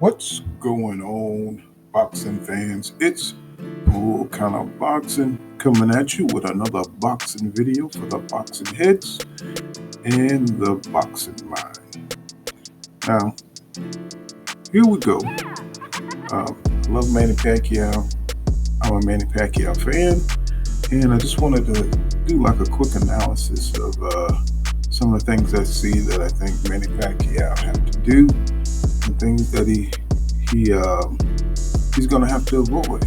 What's going on, boxing fans? It's Bull Kind of Boxing coming at you with another boxing video for the boxing heads and the boxing mind. Now, here we go. I love Manny Pacquiao. I'm a Manny Pacquiao fan, and I just wanted to do like a quick analysis of some of the things I see that I think Manny Pacquiao have to do, and things that he's going to have to avoid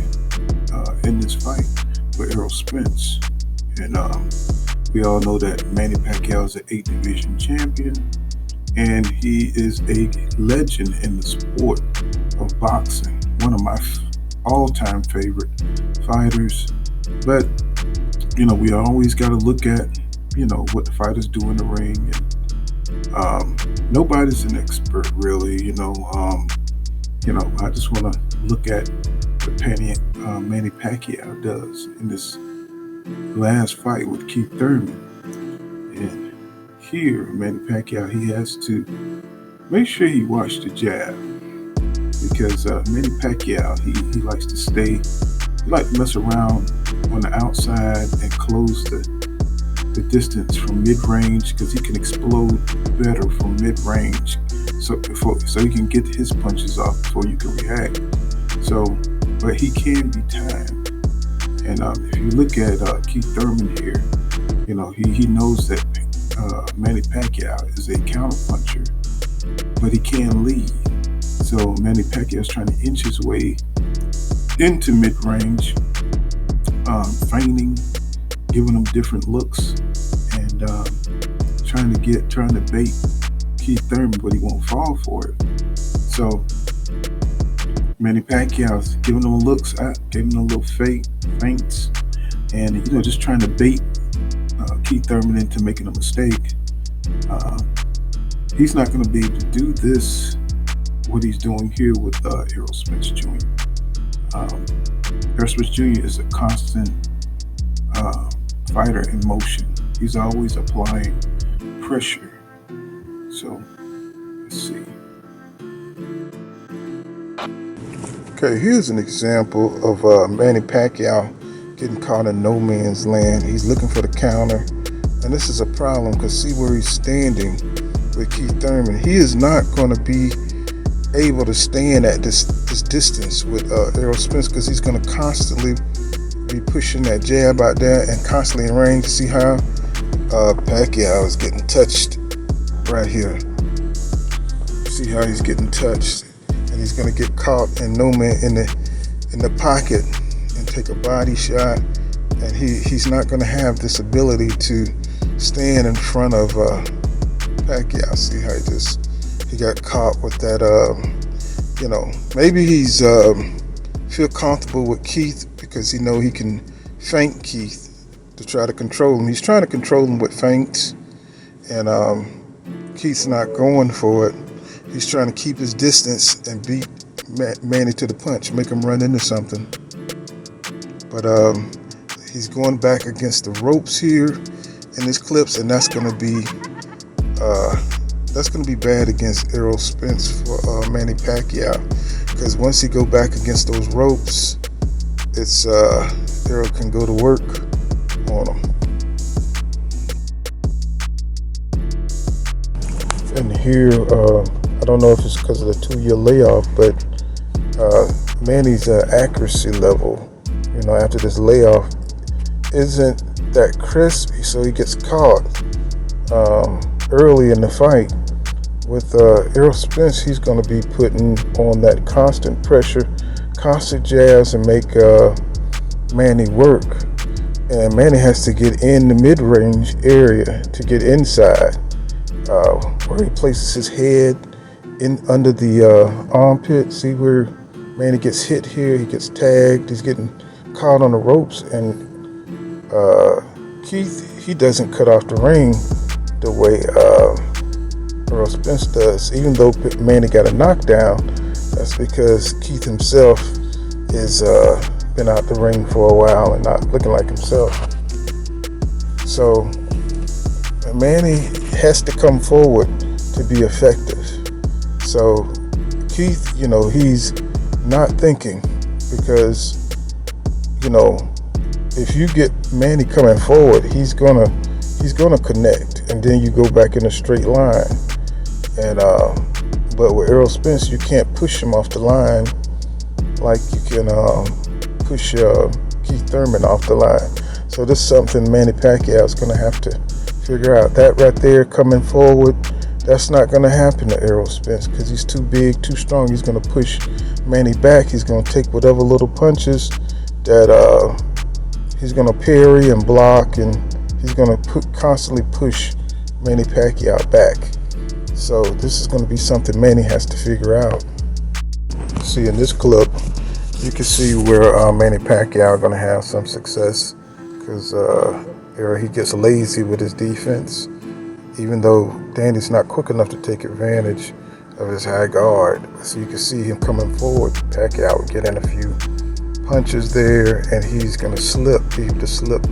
in this fight with Errol Spence. And we all know that Manny Pacquiao is an 8 division champion, and he is a legend in the sport of boxing. One of my all-time favorite fighters. But we always got to look at what the fighters do in the ring, and nobody's an expert really. I just want to look at what Manny Pacquiao does in this last fight with Keith Thurman. And here, Manny Pacquiao, he has to make sure he watch the jab, because Manny Pacquiao, he likes to mess around on the outside and close the distance from mid-range, because he can explode better from mid-range, so he can get his punches off before you can react. But he can be timed. And if you look at Keith Thurman here, he knows that Manny Pacquiao is a counterpuncher, but he can lead. So Manny Pacquiao is trying to inch his way into mid-range, feigning, giving him different looks, and trying to bait Keith Thurman, but he won't fall for it. So Manny Pacquiao's giving him looks, giving him little feints, and just trying to bait Keith Thurman into making a mistake. He's not going to be able to do this, what he's doing here with Errol Spence Jr. Errol Spence Jr. is a constant fighter in motion. He's always applying pressure. So let's see. Okay, here's an example of Manny Pacquiao getting caught in no man's land. He's looking for the counter, and this is a problem because see where he's standing with Keith Thurman. He is not going to be able to stand at this distance with Errol Spence, because he's going to constantly be pushing that jab out there and constantly in range. See how Pacquiao is getting touched right here. See how he's getting touched, and he's going to get caught in no man in the pocket and take a body shot, and he's not going to have this ability to stand in front of Pacquiao. See how he got caught with that. Maybe he's feel comfortable with Keith because he know he can feint Keith to try to control him. He's trying to control him with feints, and Keith's not going for it. He's trying to keep his distance and beat Manny to the punch, make him run into something. But he's going back against the ropes here in this clips, and that's going to be bad against Errol Spence for Manny Pacquiao, because once he go back against those ropes, it's Errol can go to work on him. And here, I don't know if it's because of the 2-year layoff, but Manny's accuracy level, after this layoff, isn't that crispy, so he gets caught early in the fight. With Errol Spence, he's going to be putting on that constant pressure, constant jabs, and make Manny work. And Manny has to get in the mid-range area to get inside, where he places his head in under the armpit. See where Manny gets hit here? He gets tagged. He's getting caught on the ropes, and Keith, he doesn't cut off the ring the way Errol Spence does. Even though Manny got a knockdown, that's because Keith himself is been out the ring for a while and not looking like himself. So Manny has to come forward to be effective. So Keith, he's not thinking, because, if you get Manny coming forward, he's gonna connect, and then you go back in a straight line. And but with Errol Spence, you can't push him off the line like you can push Keith Thurman off the line. So this is something Manny Pacquiao is going to have to figure out. That right there coming forward, that's not going to happen to Errol Spence, because he's too big, too strong. He's going to push Manny back. He's going to take whatever little punches that he's going to parry and block, and he's going to constantly push Manny Pacquiao back. So this is going to be something Manny has to figure out. See, in this clip, you can see where Manny Pacquiao going to have some success, because he gets lazy with his defense, even though Danny's not quick enough to take advantage of his high guard. So you can see him coming forward. Pacquiao will get in a few punches there, and he's going to slip. He to slip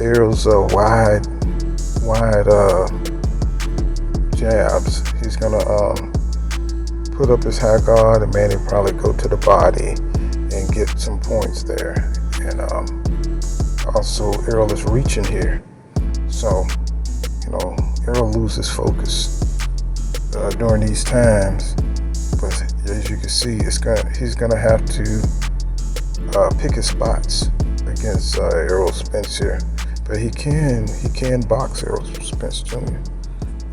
Errol's wide jabs. He's going to put up his high guard, and Manny probably go to the body and get some points there. And also Errol is reaching here, so Errol loses focus during these times. But as you can see, he's gonna have to pick his spots against Errol Spence here. But he can box Errol Spence Jr.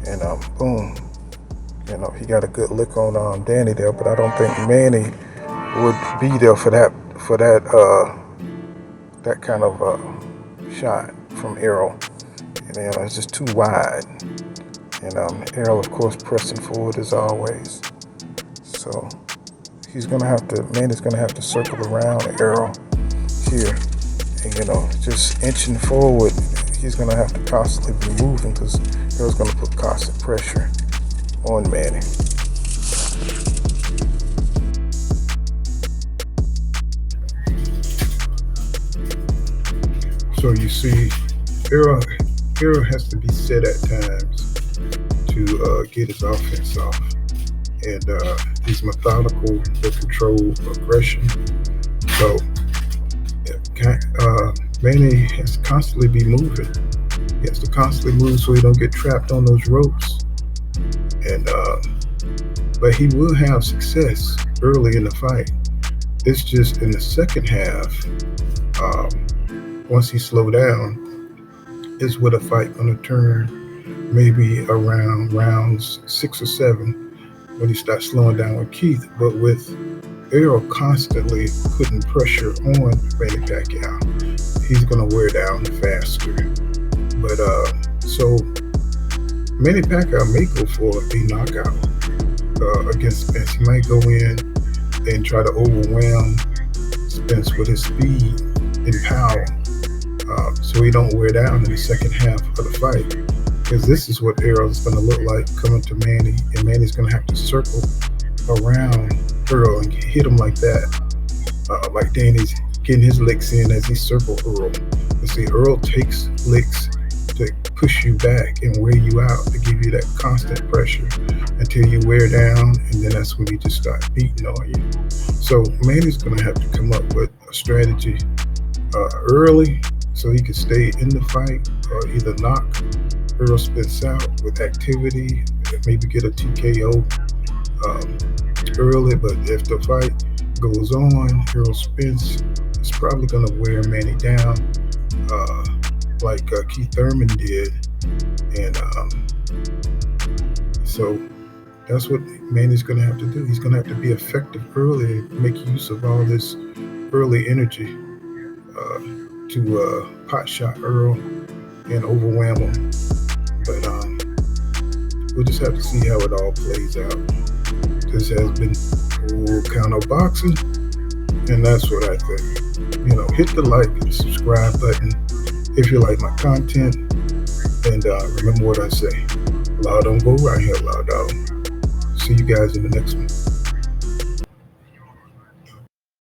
And boom, he got a good lick on Danny there. But I don't think Manny would be there for that kind of shot from Errol. And it's just too wide. And Errol, of course, pressing forward as always. So Manny's gonna have to circle around Errol here, and just inching forward. He's gonna have to constantly be moving, because Errol's gonna put constant pressure on Manny. So you see, Errol has to be set at times to get his offense off. And he's methodical with controlled aggression. So Manny has to constantly be moving. He has to constantly move so he don't get trapped on those ropes. And but he will have success early in the fight. It's just in the second half, once he slow down, is where the fight gonna turn, maybe around rounds 6 or 7, when he starts slowing down with Keith. But with Errol constantly putting pressure on Manny Pacquiao, he's gonna wear down faster. But so Manny Pacquiao may go for a knockout against Spence. He might go in and try to overwhelm Spence with his speed and power, so he don't wear down in the second half of the fight. Because this is what Errol is going to look like coming to Manny, and Manny's going to have to circle around Errol and hit him like that, like Danny's getting his licks in as he circles Errol. You see, Errol takes licks to push you back and wear you out, to give you that constant pressure until you wear down, and then that's when he just start beating on you. So Manny's going to have to come up with a strategy early, so he can stay in the fight, or either knock Errol Spence out with activity, maybe get a TKO early. But if the fight goes on, Errol Spence is probably going to wear Manny down, like Keith Thurman did. And so that's what Manny's going to have to do. He's going to have to be effective early, make use of all this early energy to pot shot Errol and overwhelm him. But we'll just have to see how it all plays out. This has been Full Counter Boxing, and that's what I think. Hit the like and subscribe button if you like my content. And remember what I say: law don't go right here, law dog. See you guys in the next one.